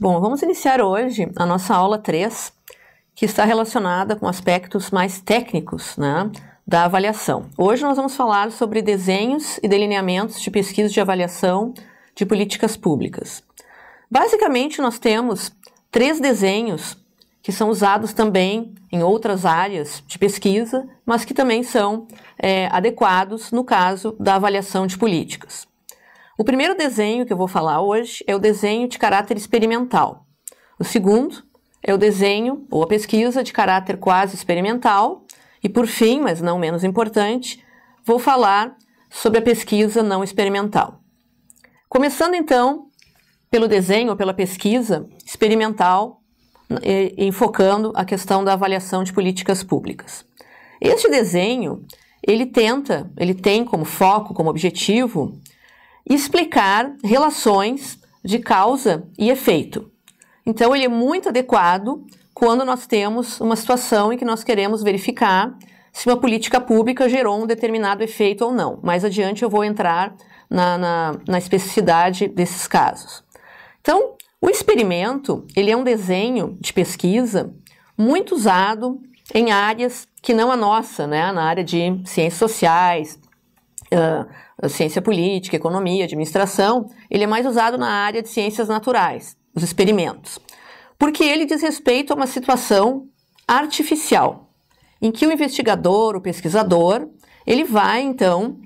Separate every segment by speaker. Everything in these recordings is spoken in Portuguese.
Speaker 1: Bom, vamos iniciar hoje a nossa aula 3, que está relacionada com aspectos mais técnicos, né, da avaliação. Hoje nós vamos falar sobre desenhos e delineamentos de pesquisa de avaliação de políticas públicas. Basicamente, nós temos 3 desenhos que são usados também em outras áreas de pesquisa, mas que também são adequados no caso da avaliação de políticas. O primeiro desenho que eu vou falar hoje é o desenho de caráter experimental. O segundo é o desenho ou a pesquisa de caráter quase experimental. E por fim, mas não menos importante, vou falar sobre a pesquisa não experimental. Começando então pelo desenho ou pela pesquisa experimental, enfocando a questão da avaliação de políticas públicas. Este desenho, ele tem como foco, como objetivo, explicar relações de causa e efeito. Então, ele é muito adequado quando nós temos uma situação em que nós queremos verificar se uma política pública gerou um determinado efeito ou não. Mais adiante eu vou entrar na especificidade desses casos. Então, o experimento, ele é um desenho de pesquisa muito usado em áreas que não a nossa, né? Na área de ciências sociais, ciência política, economia, administração. Ele é mais usado na área de ciências naturais, os experimentos, porque ele diz respeito a uma situação artificial, em que o investigador, o pesquisador, ele vai então,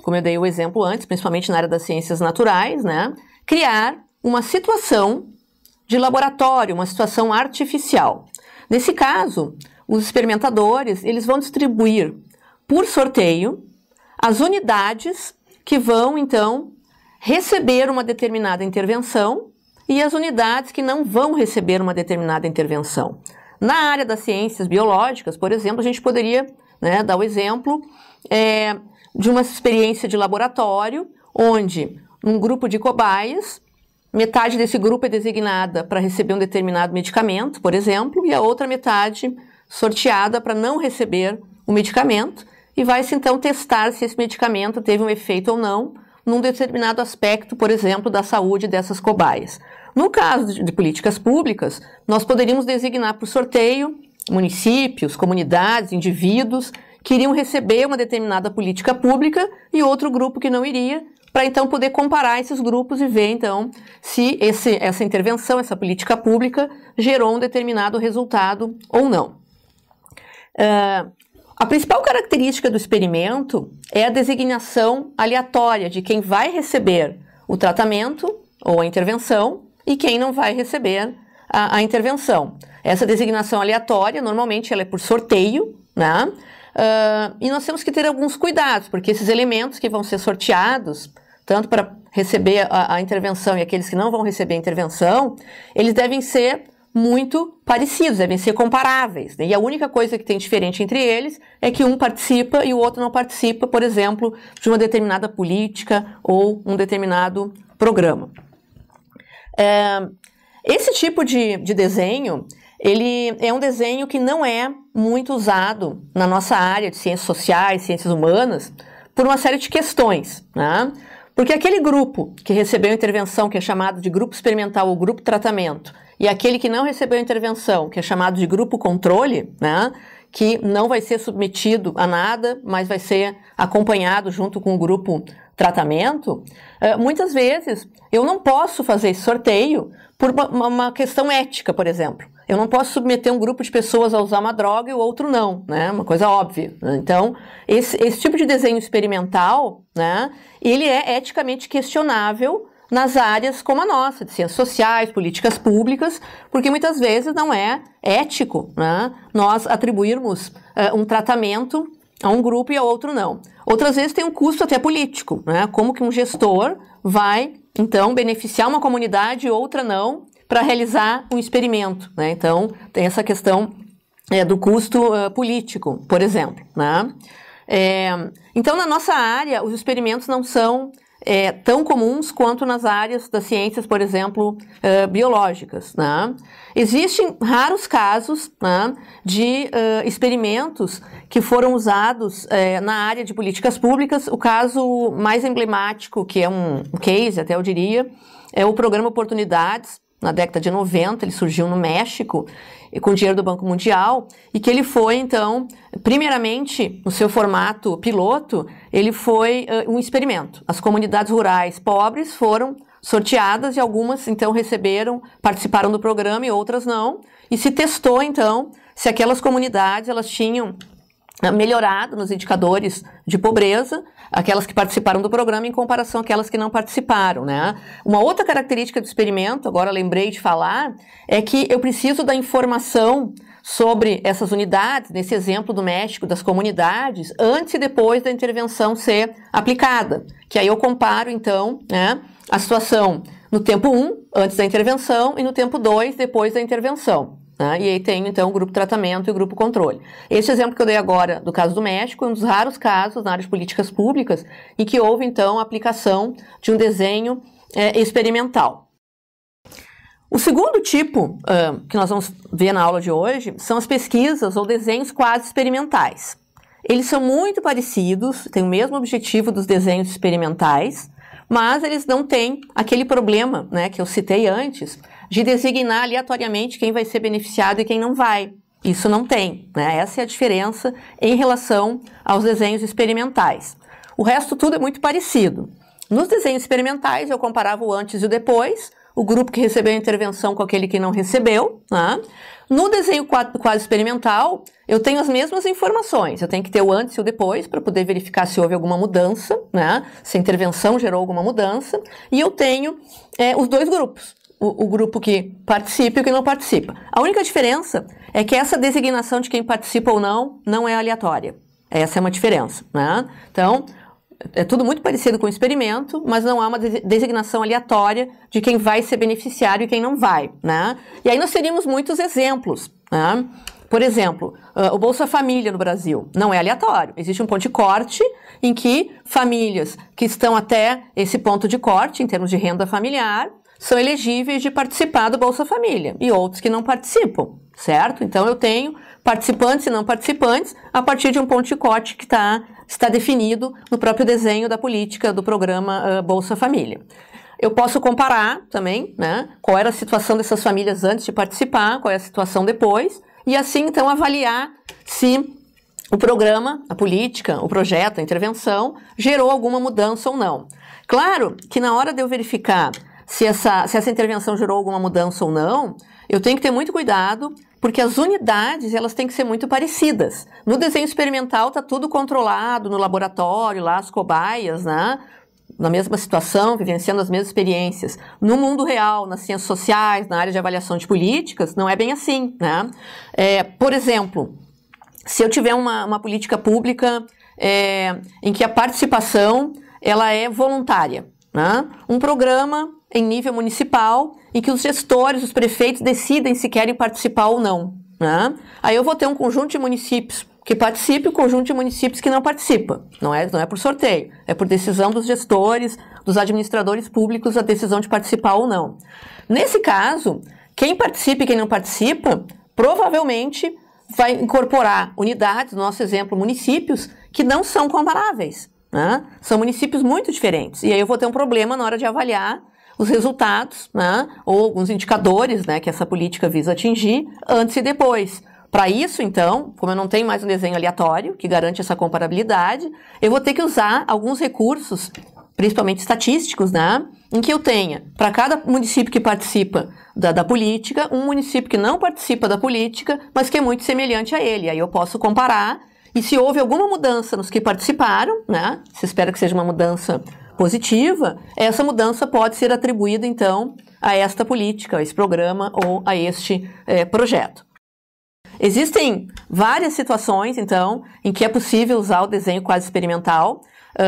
Speaker 1: como eu dei o exemplo antes, principalmente na área das ciências naturais, né, criar uma situação de laboratório, uma situação artificial. Nesse caso, os experimentadores, eles vão distribuir por sorteio as unidades que vão, então, receber uma determinada intervenção e as unidades que não vão receber uma determinada intervenção. Na área das ciências biológicas, por exemplo, a gente poderia, né, dar o exemplo de uma experiência de laboratório, onde um grupo de cobaias, metade desse grupo é designada para receber um determinado medicamento, por exemplo, e a outra metade sorteada para não receber o medicamento, e vai-se então testar se esse medicamento teve um efeito ou não num determinado aspecto, por exemplo, da saúde dessas cobaias. No caso de políticas públicas, nós poderíamos designar por sorteio municípios, comunidades, indivíduos que iriam receber uma determinada política pública e outro grupo que não iria, para então poder comparar esses grupos e ver então se essa intervenção, essa política pública gerou um determinado resultado ou não. A principal característica do experimento é a designação aleatória de quem vai receber o tratamento ou a intervenção e quem não vai receber a intervenção. Essa designação aleatória, normalmente, ela é por sorteio, né? E nós temos que ter alguns cuidados, porque esses elementos que vão ser sorteados, tanto para receber a intervenção e aqueles que não vão receber a intervenção, eles devem ser muito parecidos, devem ser comparáveis, né? E a única coisa que tem diferente entre eles é que um participa e o outro não participa, por exemplo, de uma determinada política ou um determinado programa. Esse tipo de desenho, ele é um desenho que não é muito usado na nossa área de ciências sociais, ciências humanas, por uma série de questões, né? Porque aquele grupo que recebeu intervenção, que é chamado de grupo experimental ou grupo tratamento, e aquele que não recebeu intervenção, que é chamado de grupo controle, né, que não vai ser submetido a nada, mas vai ser acompanhado junto com o grupo tratamento, muitas vezes eu não posso fazer esse sorteio por uma questão ética, por exemplo. Eu não posso submeter um grupo de pessoas a usar uma droga e o outro não, né? Uma coisa óbvia, né? Então, esse tipo de desenho experimental, né, ele é eticamente questionável nas áreas como a nossa, de ciências sociais, políticas públicas, porque muitas vezes não é ético, né, nós atribuirmos um tratamento a um grupo e a outro não. Outras vezes tem um custo até político, né, como que um gestor vai, então, beneficiar uma comunidade e outra não, para realizar um experimento, né? Então, tem essa questão do custo político, por exemplo, né? Então, na nossa área, os experimentos não são tão comuns quanto nas áreas das ciências, por exemplo, biológicas, né? Existem raros casos, né, de experimentos que foram usados na área de políticas públicas. O caso mais emblemático, que é um case, até eu diria, é o programa Oportunidades, na década de 90, ele surgiu no México, com dinheiro do Banco Mundial, e que ele foi, então, primeiramente, no seu formato piloto, ele foi um experimento. As comunidades rurais pobres foram sorteadas e algumas, então, participaram do programa e outras não, e se testou, então, se aquelas comunidades, elas tinham melhorado nos indicadores de pobreza, aquelas que participaram do programa em comparação àquelas que não participaram, né? Uma outra característica do experimento, agora lembrei de falar, é que eu preciso da informação sobre essas unidades, nesse exemplo do México, das comunidades, antes e depois da intervenção ser aplicada. Que aí eu comparo, então, né, a situação no tempo 1, antes da intervenção, e no tempo 2, depois da intervenção. Né? E aí tem, então, o grupo tratamento e o grupo controle. Esse exemplo que eu dei agora, do caso do México, é um dos raros casos na área de políticas públicas em que houve, então, a aplicação de um desenho experimental. O segundo tipo que nós vamos ver na aula de hoje são as pesquisas ou desenhos quase experimentais. Eles são muito parecidos, têm o mesmo objetivo dos desenhos experimentais, mas eles não têm aquele problema, né, que eu citei antes, de designar aleatoriamente quem vai ser beneficiado e quem não vai. Isso não tem, né? Essa é a diferença em relação aos desenhos experimentais. O resto tudo é muito parecido. Nos desenhos experimentais eu comparava o antes e o depois, o grupo que recebeu a intervenção com aquele que não recebeu, né? No desenho quase experimental, eu tenho as mesmas informações. Eu tenho que ter o antes e o depois para poder verificar se houve alguma mudança, né? Se a intervenção gerou alguma mudança. E eu tenho os dois grupos. O grupo que participa e o que não participa. A única diferença é que essa designação de quem participa ou não é aleatória. Essa é uma diferença, né? Então, é tudo muito parecido com o experimento, mas não há uma designação aleatória de quem vai ser beneficiário e quem não vai, né? E aí nós teríamos muitos exemplos, né? Por exemplo, o Bolsa Família no Brasil não é aleatório. Existe um ponto de corte em que famílias que estão até esse ponto de corte, em termos de renda familiar, são elegíveis de participar do Bolsa Família e outros que não participam, certo? Então eu tenho participantes e não participantes a partir de um ponto de corte que está definido no próprio desenho da política do programa Bolsa Família. Eu posso comparar também, né, qual era a situação dessas famílias antes de participar, qual é a situação depois, e assim então avaliar se o programa, a política, o projeto, a intervenção gerou alguma mudança ou não. Claro que na hora de eu verificar se essa intervenção gerou alguma mudança ou não, eu tenho que ter muito cuidado, porque as unidades elas têm que ser muito parecidas. No desenho experimental está tudo controlado, no laboratório, lá as cobaias, né? Na mesma situação, vivenciando as mesmas experiências. No mundo real, nas ciências sociais, na área de avaliação de políticas, não é bem assim, né? Por exemplo, se eu tiver uma política pública em que a participação ela é voluntária, né? Um programa em nível municipal em que os gestores, os prefeitos decidem se querem participar ou não, né? Aí eu vou ter um conjunto de municípios que participa e um conjunto de municípios que não participa. Não é por sorteio, é por decisão dos gestores, dos administradores públicos, a decisão de participar ou não. Nesse caso, quem participa e quem não participa, provavelmente vai incorporar unidades, no nosso exemplo, municípios, que não são comparáveis, né? São municípios muito diferentes. E aí eu vou ter um problema na hora de avaliar os resultados, né? Ou alguns indicadores, né, que essa política visa atingir antes e depois. Para isso, então, como eu não tenho mais um desenho aleatório que garante essa comparabilidade, eu vou ter que usar alguns recursos, principalmente estatísticos, né, em que eu tenha, para cada município que participa da política, um município que não participa da política, mas que é muito semelhante a ele. Aí eu posso comparar, e se houve alguma mudança nos que participaram, né, se espera que seja uma mudança positiva, essa mudança pode ser atribuída, então, a esta política, a esse programa ou a este projeto. Existem várias situações, então, em que é possível usar o desenho quase experimental.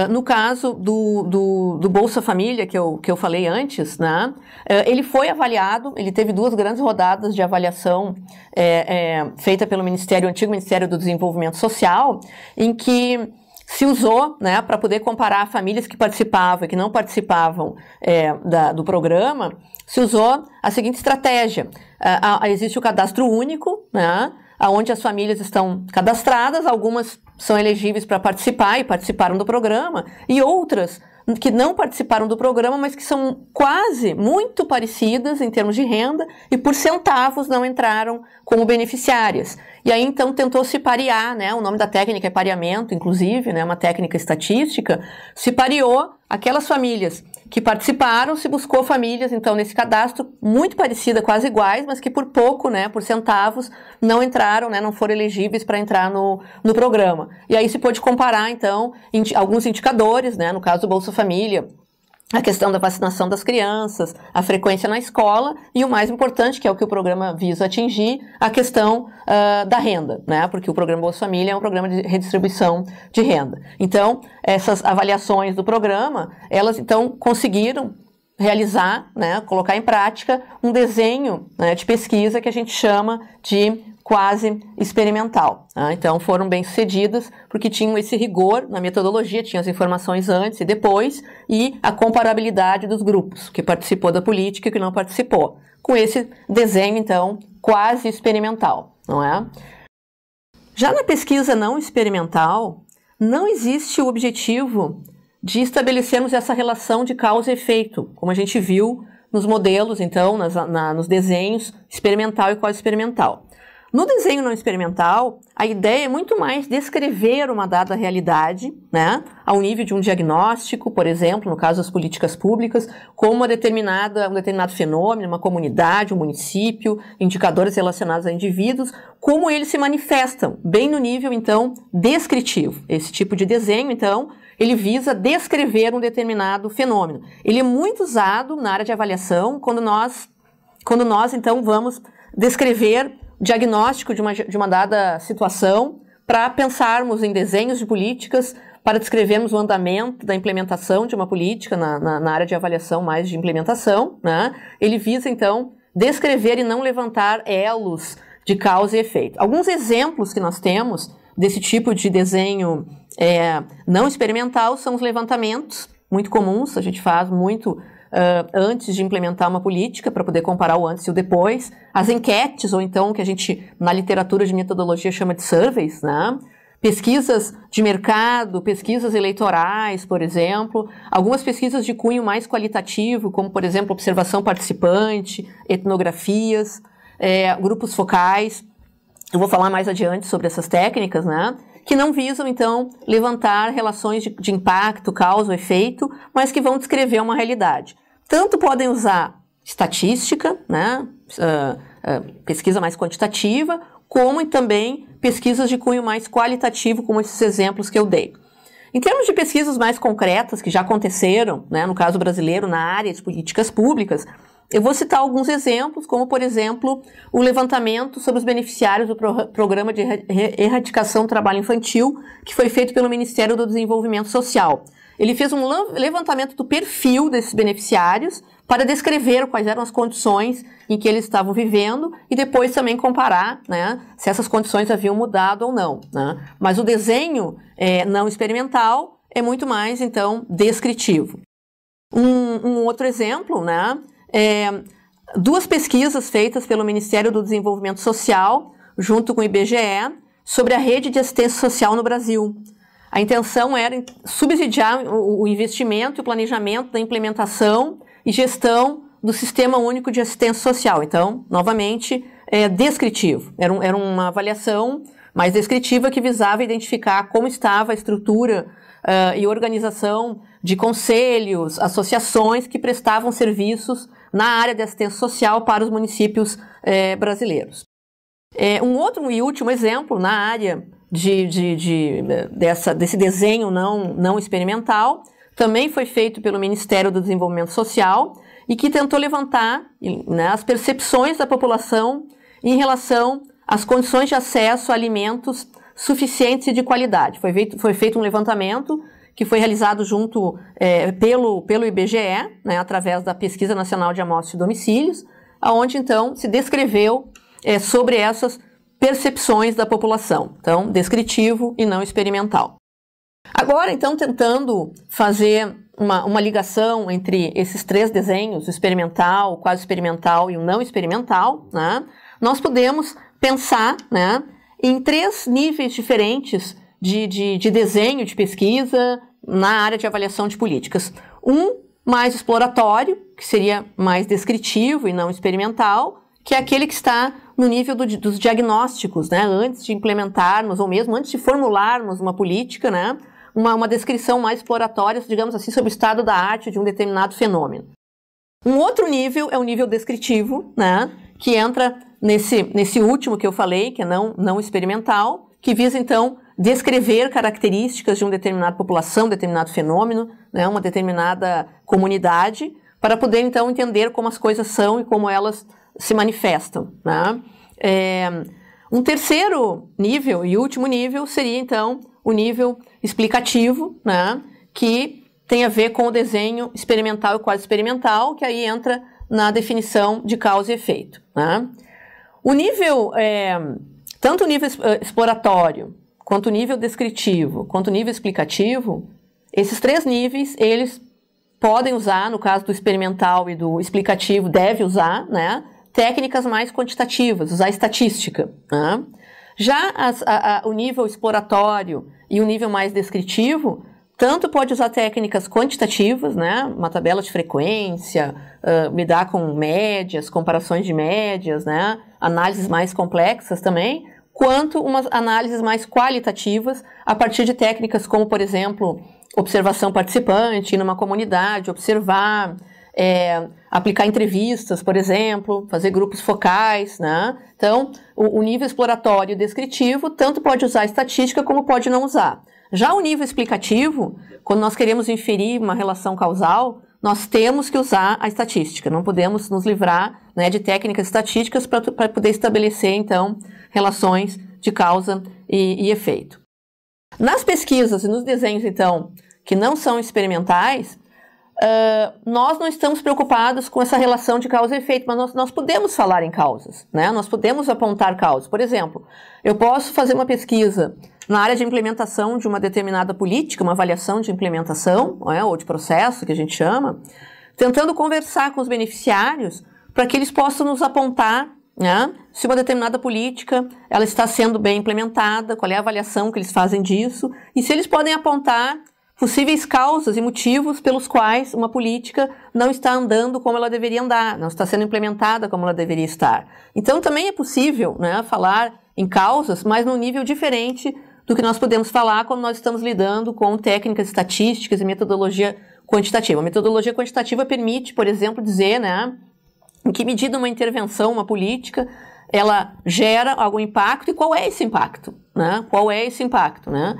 Speaker 1: No caso do Bolsa Família, que eu falei antes, né, ele foi avaliado, ele teve 2 grandes rodadas de avaliação feita pelo antigo Ministério do Desenvolvimento Social, em que se usou, né, para poder comparar famílias que participavam e que não participavam do programa, se usou a seguinte estratégia. Existe o cadastro único, né, onde as famílias estão cadastradas, algumas são elegíveis para participar e participaram do programa, e outras que não participaram do programa, mas que são quase muito parecidas em termos de renda e por centavos não entraram como beneficiárias. E aí, então, tentou-se parear, né? O nome da técnica é pareamento, inclusive, né? Uma técnica estatística. Se pareou aquelas famílias que participaram, se buscou famílias, então, nesse cadastro, muito parecidas, quase iguais, mas que por pouco, né? Por centavos, não entraram, né? Não foram elegíveis para entrar no programa. E aí se pôde comparar, então, alguns indicadores, né? No caso do Bolsa Família, a questão da vacinação das crianças, a frequência na escola e o mais importante, que é o que o programa visa atingir, a questão da renda, né? Porque o programa Bolsa Família é um programa de redistribuição de renda. Então, essas avaliações do programa, elas então conseguiram realizar, né, colocar em prática um desenho, né, de pesquisa que a gente chama de quase experimental. Tá? Então foram bem sucedidas porque tinham esse rigor na metodologia, tinham as informações antes e depois e a comparabilidade dos grupos, que participou da política e que não participou, com esse desenho então quase experimental, não é? Já na pesquisa não experimental, não existe o objetivo de estabelecermos essa relação de causa e efeito, como a gente viu nos modelos, então, nos desenhos experimental e quase experimental. No desenho não experimental, a ideia é muito mais descrever uma dada realidade, né, ao nível de um diagnóstico, por exemplo, no caso das políticas públicas, como um determinado fenômeno, uma comunidade, um município, indicadores relacionados a indivíduos, como eles se manifestam, bem no nível, então, descritivo. Esse tipo de desenho, então, ele visa descrever um determinado fenômeno. Ele é muito usado na área de avaliação quando nós então, vamos descrever diagnóstico de uma dada situação para pensarmos em desenhos de políticas, para descrevermos o andamento da implementação de uma política na área de avaliação mais de implementação, né? Ele visa, então, descrever e não levantar elos de causa e efeito. Alguns exemplos que nós temos desse tipo de desenho não experimental são os levantamentos, muito comuns, a gente faz muito antes de implementar uma política, para poder comparar o antes e o depois, as enquetes, ou então o que a gente na literatura de metodologia chama de surveys, né? Pesquisas de mercado, pesquisas eleitorais, por exemplo, algumas pesquisas de cunho mais qualitativo, como por exemplo observação participante, etnografias, grupos focais. Eu vou falar mais adiante sobre essas técnicas, né? Que não visam, então, levantar relações de impacto, causa ou efeito, mas que vão descrever uma realidade. Tanto podem usar estatística, né, pesquisa mais quantitativa, como também pesquisas de cunho mais qualitativo, como esses exemplos que eu dei. Em termos de pesquisas mais concretas, que já aconteceram, né, no caso brasileiro, na área de políticas públicas, eu vou citar alguns exemplos, como, por exemplo, o levantamento sobre os beneficiários do Programa de Erradicação do Trabalho Infantil, que foi feito pelo Ministério do Desenvolvimento Social. Ele fez um levantamento do perfil desses beneficiários para descrever quais eram as condições em que eles estavam vivendo e depois também comparar, né, se essas condições haviam mudado ou não, né? Mas o desenho não experimental é muito mais, então, descritivo. Um outro exemplo, né? Duas pesquisas feitas pelo Ministério do Desenvolvimento Social, junto com o IBGE, sobre a rede de assistência social no Brasil. A intenção era subsidiar o investimento e o planejamento da implementação e gestão do Sistema Único de Assistência Social. Então, novamente, descritivo. Era uma avaliação mais descritiva que visava identificar como estava a estrutura e organização de conselhos, associações que prestavam serviços na área de assistência social para os municípios brasileiros. Um outro e último exemplo na área desse desenho não experimental também foi feito pelo Ministério do Desenvolvimento Social e que tentou levantar, né, as percepções da população em relação às condições de acesso a alimentos suficientes e de qualidade. Foi feito um levantamento que foi realizado junto pelo IBGE, né, através da Pesquisa Nacional de Amostras de Domicílios, onde então se descreveu sobre essas percepções da população. Então, descritivo e não experimental. Agora, então, tentando fazer uma ligação entre esses três desenhos, o experimental, o quase experimental e o não experimental, né, nós podemos pensar, né, em três níveis diferentes de desenho de pesquisa na área de avaliação de políticas. Um mais exploratório, que seria mais descritivo e não experimental, que é aquele que está no nível dos diagnósticos, né? Antes de implementarmos, ou mesmo antes de formularmos uma política, né? Uma descrição mais exploratória, digamos assim, sobre o estado da arte de um determinado fenômeno. Um outro nível é o nível descritivo, né? Que entra nesse último que eu falei, que é não experimental, que visa, então, descrever características de uma determinada população, determinado fenômeno, né, uma determinada comunidade, para poder, então, entender como as coisas são e como elas se manifestam. Né? Um terceiro nível e último nível seria, então, o nível explicativo, né, que tem a ver com o desenho experimental e quase experimental, que aí entra na definição de causa e efeito. Né? O nível, tanto o nível exploratório, quanto o nível descritivo, quanto o nível explicativo, esses três níveis, eles podem usar, no caso do experimental e do explicativo, deve usar, né, técnicas mais quantitativas, usar estatística. Né? Já o nível exploratório e o nível mais descritivo, tanto pode usar técnicas quantitativas, né, uma tabela de frequência, lidar com médias, comparações de médias, né, análises mais complexas também, quanto umas análises mais qualitativas a partir de técnicas como, por exemplo, observação participante, ir numa comunidade, observar, aplicar entrevistas, por exemplo, fazer grupos focais, né? Então, o nível exploratório e descritivo tanto pode usar estatística como pode não usar. Já o nível explicativo, quando nós queremos inferir uma relação causal, nós temos que usar a estatística, não podemos nos livrar, né, de técnicas estatísticas para poder estabelecer, então, relações de causa e efeito. Nas pesquisas e nos desenhos, então, que não são experimentais, nós não estamos preocupados com essa relação de causa e efeito, mas nós podemos falar em causas, né? Nós podemos apontar causas. Por exemplo, eu posso fazer uma pesquisa na área de implementação de uma determinada política, uma avaliação de implementação, né, ou de processo, que a gente chama, tentando conversar com os beneficiários para que eles possam nos apontar, né, se uma determinada política ela está sendo bem implementada, qual é a avaliação que eles fazem disso, e se eles podem apontar possíveis causas e motivos pelos quais uma política não está andando como ela deveria andar, não está sendo implementada como ela deveria estar. Então também é possível, né, falar em causas, mas num nível diferente do que nós podemos falar quando nós estamos lidando com técnicas estatísticas e metodologia quantitativa. A metodologia quantitativa permite, por exemplo, dizer, né, em que medida uma intervenção, uma política, ela gera algum impacto e qual é esse impacto, né? Qual é esse impacto, né?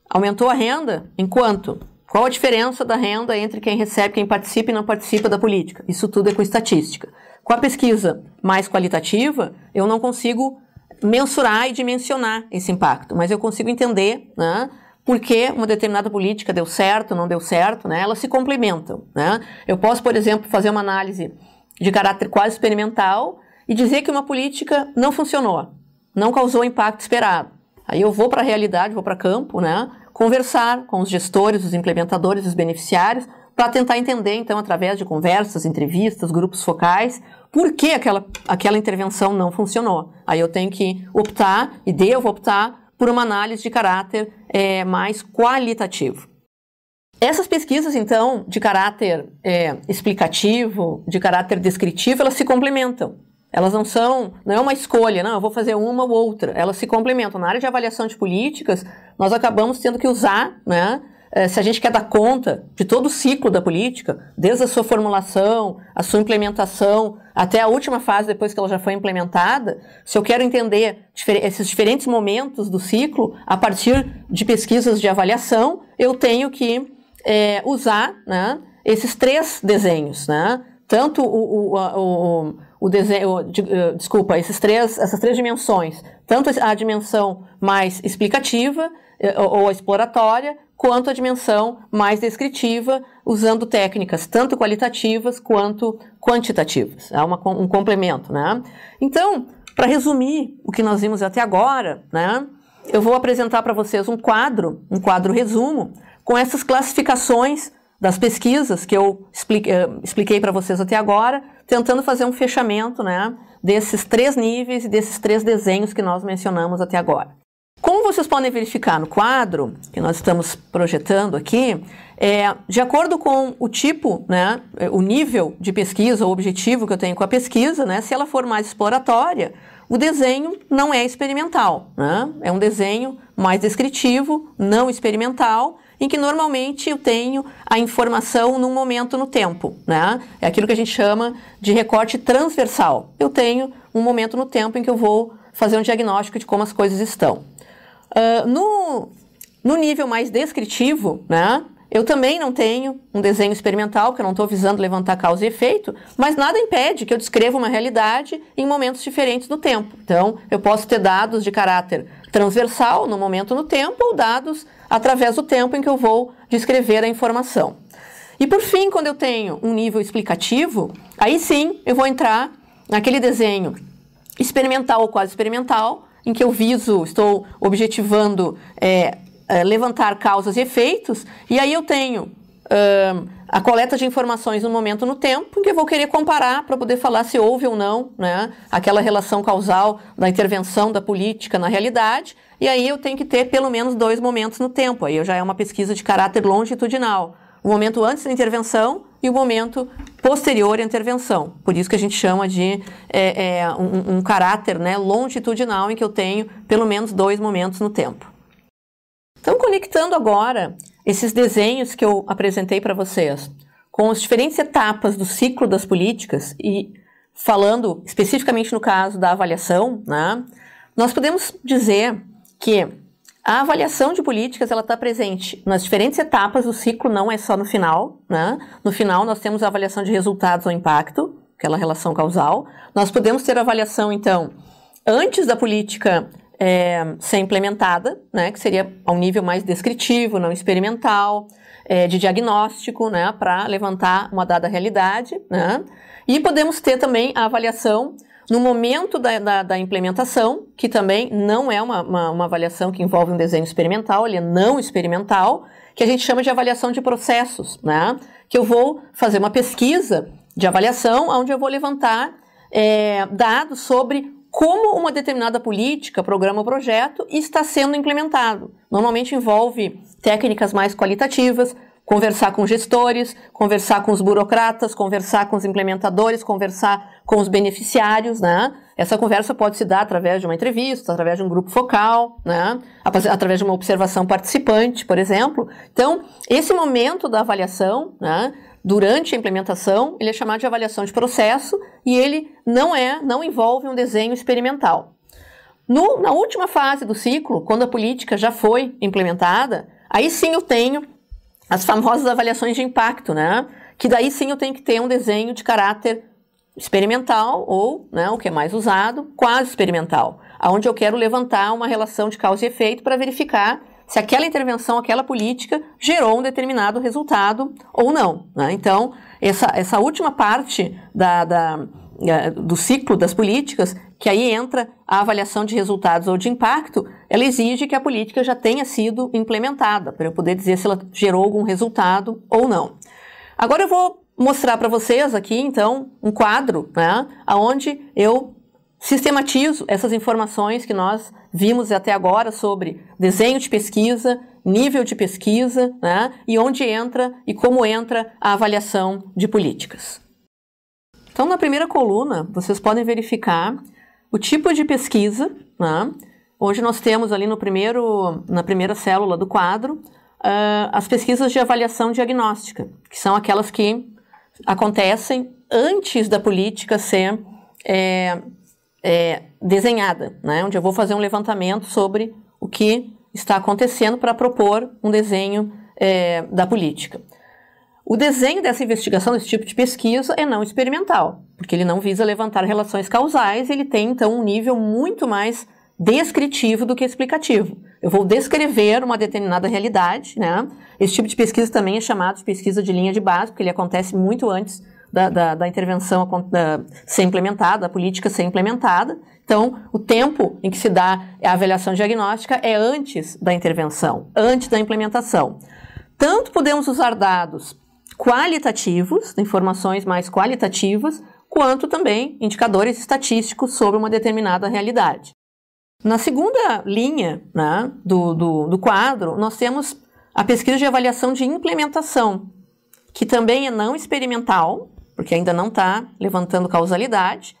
Speaker 1: Aumentou a renda? Em quanto? Qual a diferença da renda entre quem recebe, quem participa e não participa da política? Isso tudo é com estatística. Com a pesquisa mais qualitativa, eu não consigo mensurar e dimensionar esse impacto, mas eu consigo entender, né, por que uma determinada política deu certo, não deu certo, né? Elas se complementam, né? Eu posso, por exemplo, fazer uma análise de caráter quase experimental e dizer que uma política não funcionou, não causou o impacto esperado. Aí eu vou para a realidade, vou para campo, né? Conversar com os gestores, os implementadores, os beneficiários, para tentar entender, então, através de conversas, entrevistas, grupos focais, por que aquela intervenção não funcionou. Aí eu tenho que optar, e devo optar, por uma análise de caráter mais qualitativo. Essas pesquisas, então, de caráter explicativo, de caráter descritivo, elas se complementam. Elas não é uma escolha, não, eu vou fazer uma ou outra. Elas se complementam. Na área de avaliação de políticas, nós acabamos tendo que usar, né, se a gente quer dar conta de todo o ciclo da política, desde a sua formulação, a sua implementação, até a última fase depois que ela já foi implementada, se eu quero entender esses diferentes momentos do ciclo, a partir de pesquisas de avaliação, eu tenho que usar, né, esses três desenhos, né? Tanto o desenho, essas três dimensões, tanto a dimensão mais explicativa ou exploratória, quanto a dimensão mais descritiva, usando técnicas tanto qualitativas quanto quantitativas. É um complemento, né? Então, para resumir o que nós vimos até agora, né, eu vou apresentar para vocês um quadro resumo, com essas classificações das pesquisas que eu expliquei para vocês até agora, tentando fazer um fechamento, né, desses três níveis e desses três desenhos que nós mencionamos até agora. Como vocês podem verificar no quadro que nós estamos projetando aqui, de acordo com o tipo, né, o nível de pesquisa, o objetivo que eu tenho com a pesquisa, né, se ela for mais exploratória, o desenho não é experimental, né? É um desenho mais descritivo, não experimental, em que normalmente eu tenho a informação num momento no tempo, né? É aquilo que a gente chama de recorte transversal. Eu tenho um momento no tempo em que eu vou fazer um diagnóstico de como as coisas estão. No nível mais descritivo, né, eu também não tenho um desenho experimental, porque eu não estou visando levantar causa e efeito, mas nada impede que eu descreva uma realidade em momentos diferentes do tempo. Então, eu posso ter dados de caráter transversal no momento no tempo, ou dados através do tempo em que eu vou descrever a informação. E por fim, quando eu tenho um nível explicativo, aí sim eu vou entrar naquele desenho experimental ou quase experimental, em que eu estou objetivando levantar causas e efeitos, e aí eu tenho a coleta de informações no momento no tempo, em que eu vou querer comparar para poder falar se houve ou não, né, aquela relação causal da intervenção da política na realidade, e aí eu tenho que ter pelo menos 2 momentos no tempo, aí já é uma pesquisa de caráter longitudinal, o momento antes da intervenção e o momento posterior à intervenção. Por isso que a gente chama de um caráter, né, longitudinal, em que eu tenho pelo menos 2 momentos no tempo. Então, conectando agora esses desenhos que eu apresentei para vocês com as diferentes etapas do ciclo das políticas e falando especificamente no caso da avaliação, né, nós podemos dizer que a avaliação de políticas ela está presente nas diferentes etapas do ciclo, não é só no final, né? No final nós temos a avaliação de resultados ou impacto, aquela relação causal. Nós podemos ter a avaliação, então, antes da política ser implementada, né? Que seria a um nível mais descritivo, não experimental, de diagnóstico, né? Para levantar uma dada realidade, né? E podemos ter também a avaliação no momento da implementação, que também não é uma avaliação que envolve um desenho experimental, ele é não experimental, que a gente chama de avaliação de processos, né? Que eu vou fazer uma pesquisa de avaliação, onde eu vou levantar dados sobre como uma determinada política, programa ou projeto está sendo implementado. Normalmente envolve técnicas mais qualitativas, conversar com gestores, conversar com os burocratas, conversar com os implementadores, conversar com os beneficiários, né? Essa conversa pode se dar através de uma entrevista, através de um grupo focal, né? Através de uma observação participante, por exemplo. Então, esse momento da avaliação, né, durante a implementação, ele é chamado de avaliação de processo e ele não envolve um desenho experimental. Na última fase do ciclo, quando a política já foi implementada, aí sim eu tenho as famosas avaliações de impacto, né? Que daí sim eu tenho que ter um desenho de caráter experimental ou, né, o que é mais usado, quase experimental, onde eu quero levantar uma relação de causa e efeito para verificar se aquela intervenção, aquela política gerou um determinado resultado ou não, né? Então, essa última parte do ciclo das políticas, que aí entra a avaliação de resultados ou de impacto, ela exige que a política já tenha sido implementada, para eu poder dizer se ela gerou algum resultado ou não. Agora eu vou mostrar para vocês aqui, então, um quadro, né, onde eu sistematizo essas informações que nós vimos até agora sobre desenho de pesquisa, nível de pesquisa, né, e onde entra e como entra a avaliação de políticas. Então, na primeira coluna, vocês podem verificar o tipo de pesquisa, né, onde nós temos ali na primeira célula do quadro, as pesquisas de avaliação diagnóstica, que são aquelas que acontecem antes da política ser desenhada, né, onde eu vou fazer um levantamento sobre o que está acontecendo para propor um desenho da política. O desenho dessa investigação, desse tipo de pesquisa, é não experimental, porque ele não visa levantar relações causais, ele tem, então, um nível muito mais descritivo do que explicativo. Eu vou descrever uma determinada realidade, né? Esse tipo de pesquisa também é chamado de pesquisa de linha de base, porque ele acontece muito antes da intervenção ser implementada, da política ser implementada. Então, o tempo em que se dá a avaliação diagnóstica é antes da intervenção, antes da implementação. Tanto podemos usar dados qualitativos, informações mais qualitativas, quanto também indicadores estatísticos sobre uma determinada realidade. Na segunda linha, né, do quadro, nós temos a pesquisa de avaliação de implementação, que também é não experimental, porque ainda não está levantando causalidade,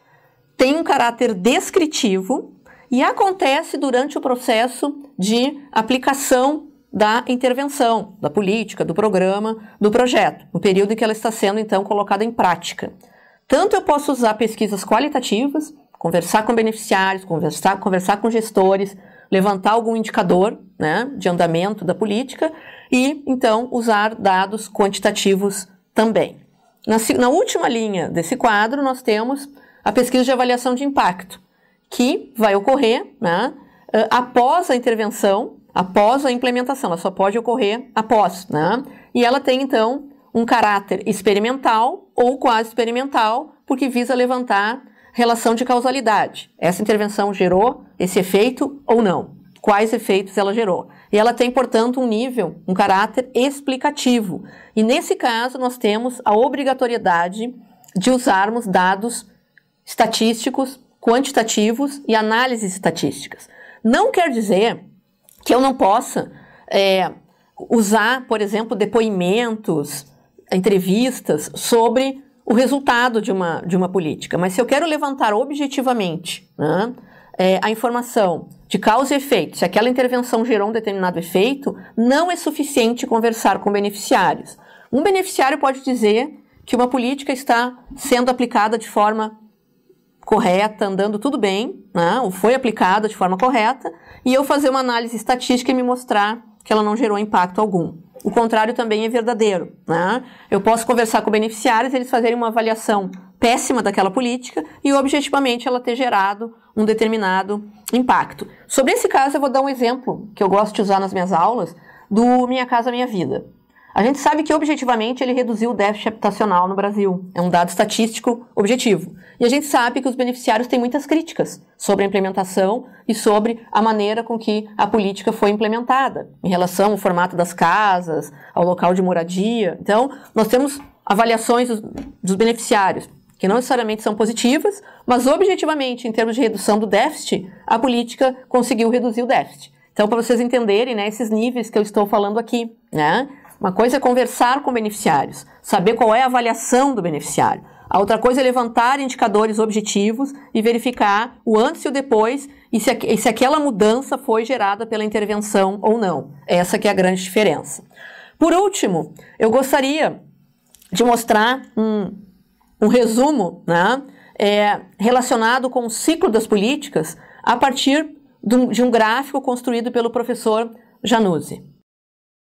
Speaker 1: tem um caráter descritivo e acontece durante o processo de aplicação da intervenção, da política, do programa, do projeto, no período em que ela está sendo, então, colocada em prática. Tanto eu posso usar pesquisas qualitativas, conversar com beneficiários, conversar com gestores, levantar algum indicador, né, de andamento da política e, então, usar dados quantitativos também. Na última linha desse quadro, nós temos a pesquisa de avaliação de impacto, que vai ocorrer, né, após a intervenção, após a implementação. Ela só pode ocorrer após, né? E ela tem, então, um caráter experimental ou quase experimental, porque visa levantar relação de causalidade. Essa intervenção gerou esse efeito ou não? Quais efeitos ela gerou? E ela tem, portanto, um caráter explicativo. E nesse caso, nós temos a obrigatoriedade de usarmos dados estatísticos, quantitativos e análises estatísticas. Não quer dizer que eu não possa usar, por exemplo, depoimentos, entrevistas sobre o resultado de uma política. Mas se eu quero levantar objetivamente, né, a informação de causa e efeito, se aquela intervenção gerou um determinado efeito, não é suficiente conversar com beneficiários. Um beneficiário pode dizer que uma política está sendo aplicada de forma correta, andando tudo bem, né, ou foi aplicada de forma correta, e eu fazer uma análise estatística e me mostrar que ela não gerou impacto algum. O contrário também é verdadeiro, né? Eu posso conversar com beneficiários, eles fazerem uma avaliação péssima daquela política e objetivamente ela ter gerado um determinado impacto. Sobre esse caso eu vou dar um exemplo que eu gosto de usar nas minhas aulas do Minha Casa Minha Vida. A gente sabe que objetivamente ele reduziu o déficit habitacional no Brasil. É um dado estatístico objetivo. E a gente sabe que os beneficiários têm muitas críticas sobre a implementação e sobre a maneira com que a política foi implementada, em relação ao formato das casas, ao local de moradia. Então, nós temos avaliações dos beneficiários, que não necessariamente são positivas, mas objetivamente, em termos de redução do déficit, a política conseguiu reduzir o déficit. Então, para vocês entenderem, né, esses níveis que eu estou falando aqui, né? Uma coisa é conversar com beneficiários, saber qual é a avaliação do beneficiário. A outra coisa é levantar indicadores objetivos e verificar o antes e o depois e se aquela mudança foi gerada pela intervenção ou não. Essa que é a grande diferença. Por último, eu gostaria de mostrar um resumo, né, relacionado com o ciclo das políticas a partir de um gráfico construído pelo professor Januzzi.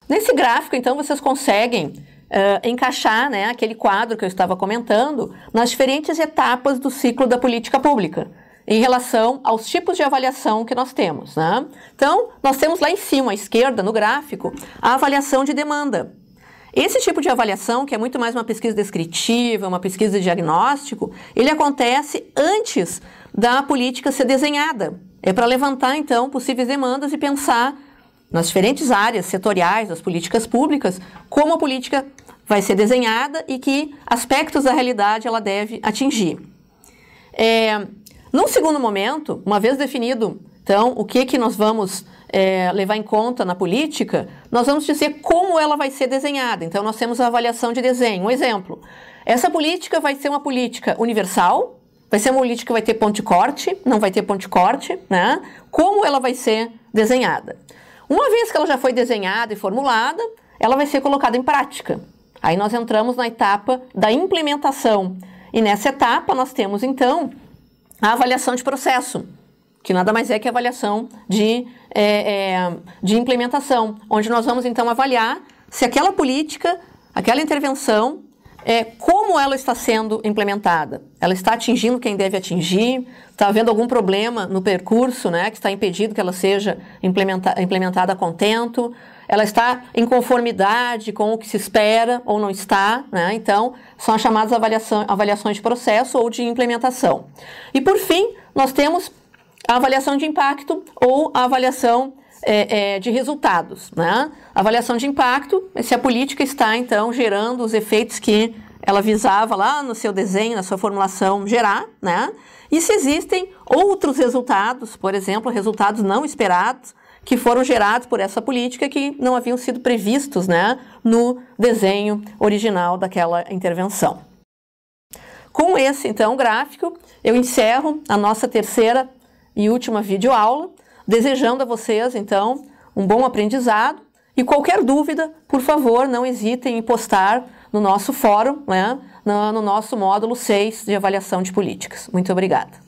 Speaker 1: Nesse gráfico, então, vocês conseguem encaixar, né, aquele quadro que eu estava comentando nas diferentes etapas do ciclo da política pública, em relação aos tipos de avaliação que nós temos, né? Então, nós temos lá em cima, à esquerda, no gráfico, a avaliação de demanda. Esse tipo de avaliação, que é muito mais uma pesquisa descritiva, uma pesquisa de diagnóstico, ele acontece antes da política ser desenhada. É para levantar, então, possíveis demandas e pensar nas diferentes áreas setoriais das políticas públicas, como a política vai ser desenhada e que aspectos da realidade ela deve atingir. Num segundo momento, uma vez definido, então, o que nós vamos levar em conta na política, nós vamos dizer como ela vai ser desenhada. Então, nós temos a avaliação de desenho. Um exemplo, essa política vai ser uma política universal, vai ser uma política que vai ter ponto de corte, não vai ter ponto de corte, né? Como ela vai ser desenhada? Uma vez que ela já foi desenhada e formulada, ela vai ser colocada em prática. Aí nós entramos na etapa da implementação. E nessa etapa nós temos, então, a avaliação de processo, que nada mais é que a avaliação de implementação, onde nós vamos, então, avaliar se aquela política, aquela intervenção, como ela está sendo implementada. Ela está atingindo quem deve atingir? Está havendo algum problema no percurso, né, que está impedindo que ela seja implementada a contento? Ela está em conformidade com o que se espera ou não está, né? Então, são as chamadas avaliações de processo ou de implementação. E, por fim, nós temos a avaliação de impacto ou a avaliação de resultados, né? A avaliação de impacto é se a política está, então, gerando os efeitos que ela visava lá no seu desenho, na sua formulação, gerar, né? E se existem outros resultados, por exemplo, resultados não esperados, que foram gerados por essa política que não haviam sido previstos, né, no desenho original daquela intervenção. Com esse, então, gráfico, eu encerro a nossa terceira e última videoaula, desejando a vocês, então, um bom aprendizado e qualquer dúvida, por favor, não hesitem em postar no nosso fórum, né, no nosso módulo 6 de avaliação de políticas. Muito obrigada.